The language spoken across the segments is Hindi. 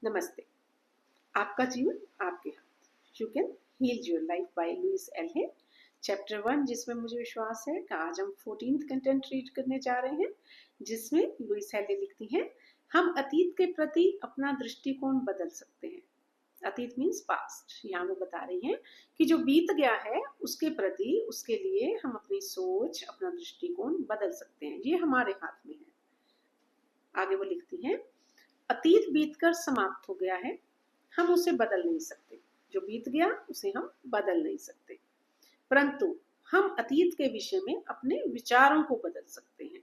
नमस्ते। आपका जीवन आपके हाथ। You can heal your life by Louise L है। चैप्टर 1, जिसमें मुझे विश्वास है कि आज हम 14th कंटेंट रीड करने जा रहे हैं, जिसमें लुइस एल लिखती हैं, हम अतीत के प्रति अपना दृष्टिकोण बदल सकते हैं। अतीत मीन्स पास्ट। यहाँ वो बता रही हैं कि जो बीत गया है उसके प्रति, उसके लिए हम अपनी सोच, अपना दृष्टिकोण बदल सकते हैं। ये हमारे हाथ में है। आगे वो लिखती हैं, अतीत बीतकर समाप्त हो गया है, हम उसे बदल नहीं सकते। जो बीत गया उसे हम बदल नहीं सकते, परंतु हम अतीत के विषय में अपने विचारों को बदल सकते हैं।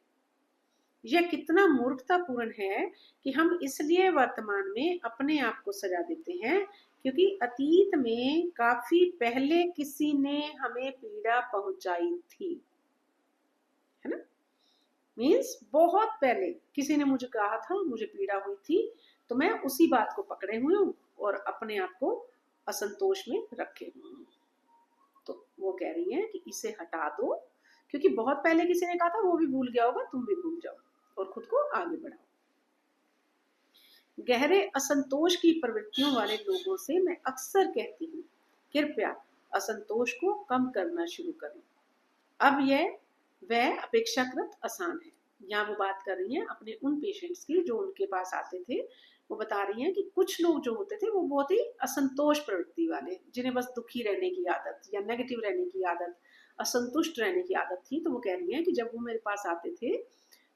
यह कितना मूर्खतापूर्ण है कि हम इसलिए वर्तमान में अपने आप को सजा देते हैं क्योंकि अतीत में काफी पहले किसी ने हमें पीड़ा पहुंचाई थी, है ना। मीन्स बहुत पहले किसी ने मुझे कहा था, मुझे पीड़ा हुई थी, तो मैं उसी बात को पकड़े हुए हूँ और अपने आप को असंतोष में रखे हुए हूँ। तो वो कह रही हैं कि इसे हटा दो, क्योंकि बहुत पहले किसी ने कहा था, वो भी भूल गया होगा, तुम भी भूल जाओ और खुद को आगे बढ़ाओ। गहरे असंतोष की प्रवृत्तियों वाले लोगों से मैं अक्सर कहती हूँ, कृपया असंतोष को कम करना शुरू करें। अब यह वह अपेक्षाकृत आसान है। यहाँ वो बात कर रही हैं अपने उन पेशेंट्स की जो उनके पास आते थे। वो बता रही हैं कि कुछ लोग जो होते थे वो बहुत ही असंतोष प्रवृत्ति वाले, जिन्हें बस दुखी रहने की आदत या नेगेटिव रहने की आदत, असंतुष्ट रहने की आदत थी। तो वो कह रही हैं कि जब वो मेरे पास आते थे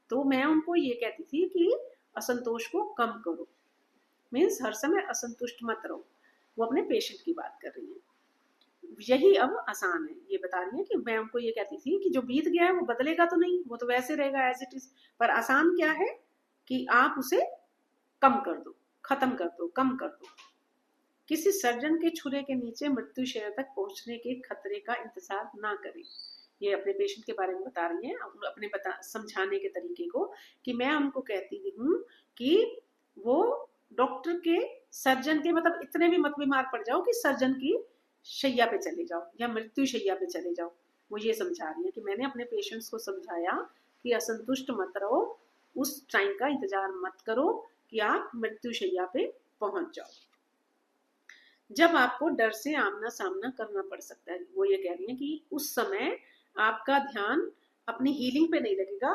तो मैं उनको ये कहती थी कि असंतोष को कम करो, मीन्स हर समय असंतुष्ट मत रहो। वो अपने पेशेंट की बात कर रही है। यही अब आसान है। ये बता रही है कि मैं उनको ये कहती थी कि जो बीत गया है वो बदलेगा तो नहीं, वो तो वैसे रहेगा एज इट इज, पर आसान क्या है कि आप उसे कम कर दो, खत्म कर दो, कम कर दो। किसी सर्जन के छुरे के नीचे मृत्यु शैया तक पहुंचने के खतरे का इंतजार ना करें। ये अपने पेशेंट के बारे में बता रही हैं, अपने समझाने के तरीके को, कि मैं उनको कहती हूँ कि वो डॉक्टर के, सर्जन के, मतलब इतने भी मत बीमार पड़ जाओ कि सर्जन की शैया पे चले जाओ या मृत्यु शैया पे चले जाओ। वो ये समझा रही है कि मैंने अपने पेशेंट्स को समझाया कि असंतुष्ट मत रहो, उस टाइम का इंतजार मत करो कि आप मृत्यु शैया पे पहुंच जाओ, जब आपको डर से आमना सामना करना पड़ सकता है। वो ये कह रही है कि उस समय आपका ध्यान अपनी हीलिंग पे नहीं लगेगा,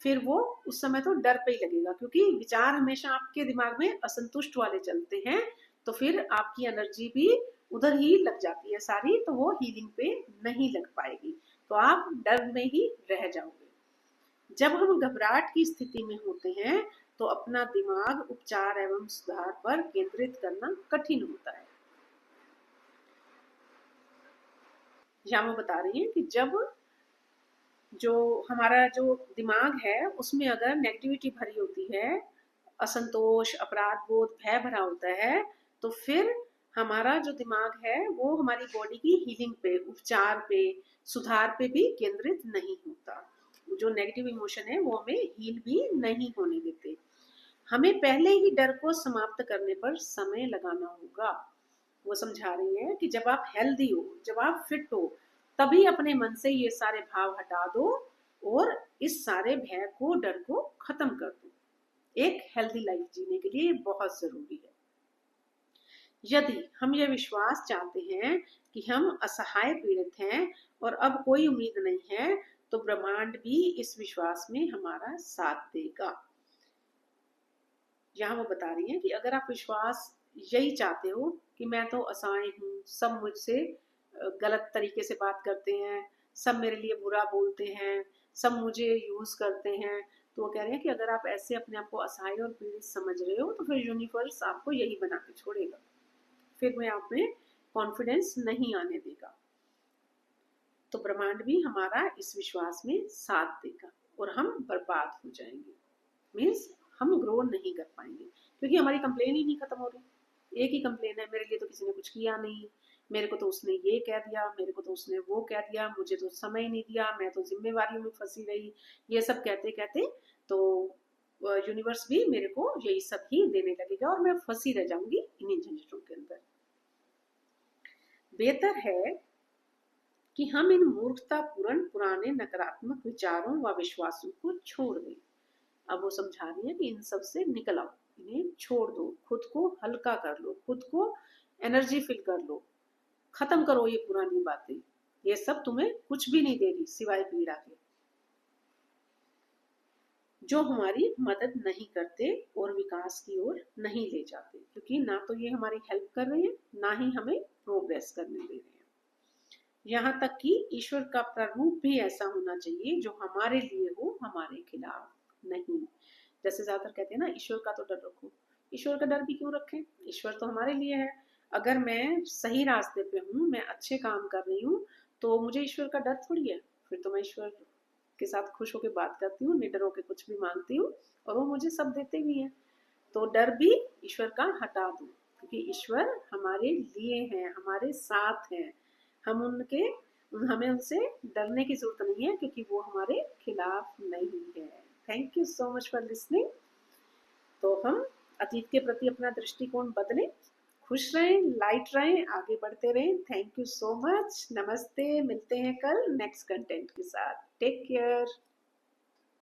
फिर वो उस समय तो डर पे ही लगेगा, क्योंकि विचार हमेशा आपके दिमाग में असंतुष्ट वाले चलते हैं, तो फिर आपकी एनर्जी भी उधर ही लग जाती है सारी, तो वो हीलिंग पे नहीं लग पाएगी, तो आप डर में ही रह जाओगे। जब हम घबराहट की स्थिति में होते हैं तो अपना दिमाग उपचार एवं सुधार पर केंद्रित करना कठिन होता है। यहाँ वो बता रही हैं कि जब जो हमारा जो दिमाग है उसमें अगर नेगेटिविटी भरी होती है, असंतोष, अपराध बोध, भय भरा होता है, तो फिर हमारा जो दिमाग है वो हमारी बॉडी की हीलिंग पे, उपचार पे, सुधार पे भी केंद्रित नहीं होता। जो नेगेटिव इमोशन है वो हमें हील भी नहीं होने देते। हमें पहले ही डर को समाप्त करने पर समय लगाना होगा। वो समझा रही है कि जब आप हेल्दी हो, जब आप फिट हो, तभी अपने मन से ये सारे भाव हटा दो और इस सारे भय को, डर को खत्म कर दो। एक हेल्दी लाइफ जीने के लिए बहुत जरूरी है। यदि हम ये विश्वास चाहते हैं कि हम असहाय पीड़ित हैं और अब कोई उम्मीद नहीं है, तो ब्रह्मांड भी इस विश्वास में हमारा साथ देगा। यहाँ वो बता रही है कि अगर आप विश्वास यही चाहते हो कि मैं तो असहाय हूँ, सब मुझसे गलत तरीके से बात करते हैं, सब मेरे लिए बुरा बोलते हैं, सब मुझे यूज करते हैं, तो वो कह रहे हैं कि अगर आप ऐसे अपने आप को असहाय और पीड़ित समझ रहे हो तो फिर यूनिवर्स आपको यही बना के छोड़ेगा, फिर मैं आप में कॉन्फिडेंस नहीं आने देगा। तो ब्रह्मांड भी हमारा इस विश्वास में साथ देगा और हम बर्बाद हो जाएंगे, मीन्स हम ग्रो नहीं कर पाएंगे, क्योंकि हमारी कंप्लेन ही नहीं खत्म हो रही। एक ही कंप्लेन है, मेरे लिए तो किसी ने कुछ किया नहीं, मेरे को तो उसने ये कह दिया, मेरे को तो उसने वो कह दिया, मुझे तो समय नहीं दिया, मैं तो जिम्मेवारियों में फंसी रही। ये सब कहते कहते तो यूनिवर्स भी मेरे को यही सब ही देने लगेगा और मैं फंसी रह जाऊंगी इन्हीं झंझटों के अंदर। बेहतर है कि हम इन मूर्खतापूर्ण पुराने नकारात्मक विचारों व विश्वासों को छोड़ दें। अब वो समझा रही है कि इन सब से निकल आओ, इन्हें छोड़ दो, खुद को हल्का कर लो, खुद को एनर्जी फिल कर लो, खत्म करो ये पुरानी बातें, ये सब तुम्हें कुछ भी नहीं दे रही सिवाय पीड़ा के, जो हमारी मदद नहीं करते और विकास की ओर नहीं ले जाते, क्योंकि ना तो ये हमारी हेल्प कर रहे हैं, ना ही हमें प्रोग्रेस करने दे रहे हैं। यहाँ तक कि ईश्वर का प्रारूप भी ऐसा होना चाहिए जो हमारे लिए हो, हमारे खिलाफ नहीं। जैसे ज्यादातर कहते हैं ना, ईश्वर का तो डर रखो। ईश्वर का डर भी क्यों रखें? ईश्वर तो हमारे लिए है। अगर मैं सही रास्ते पे हूँ, मैं अच्छे काम कर रही हूँ, तो मुझे ईश्वर का डर थोड़ी है। फिर तो मैं ईश्वर के साथ खुश होकर बात करती हूँ, निडर होकर कुछ भी मांगती हूँ, और वो मुझे सब देते भी हैं। तो डर भी ईश्वर का हटा दो, क्योंकि ईश्वर हमारे लिए हैं, हमारे साथ हैं। हम उनके हमें उनसे डरने की जरूरत नहीं है, क्योंकि वो हमारे खिलाफ नहीं है। Thank you so much for listening. तो हम अतीत के प्रति अपना दृष्टिकोण बदलें, खुश रहें, लाइट रहें, आगे बढ़ते रहें। Thank you so much. नमस्ते। मिलते हैं कल नेक्स्ट कंटेंट के साथ। Take care.